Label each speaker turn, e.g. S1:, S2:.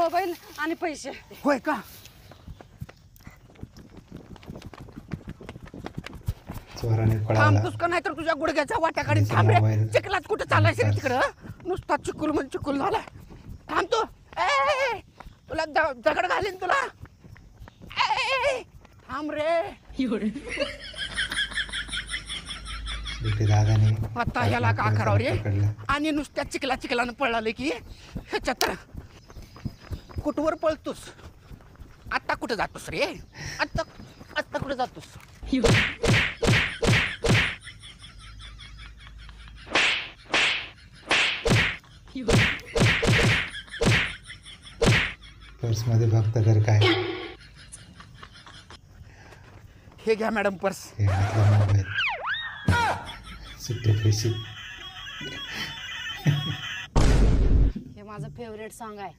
S1: Mobile आणि पैसे.
S2: होय का?
S3: चोराने पळाला.
S2: थांबतोस का नाही तर तुझ्या गुडघ्याच्या वाट्या काढीन. थांब रे.
S3: मोबाईल.
S2: चिखलात कुठं चालायचं रे तिकडं? नुसता चिकुल म्हणजे चिकुल झालाय. थांब तू. ए, तुला दगड घालीन तुला. ए, थांब रे.
S3: शेवटी दादाने
S2: आता ह्याला का करावं रे?
S3: पकडलं.
S2: आणि नुसत्या चिखलानं पळाले की ह्याच्यात कुठवर पळतोस? आता कुठं जातोस रे? आता आता कुठं जातोस?
S3: पर्स मध्ये फक्त तर काय,
S2: हे घ्या मॅडम पर्स.
S3: हे आपला मोबाईल, सुट्टे पैसे.
S1: हे माझं फेवरेट सॉन्ग आहे.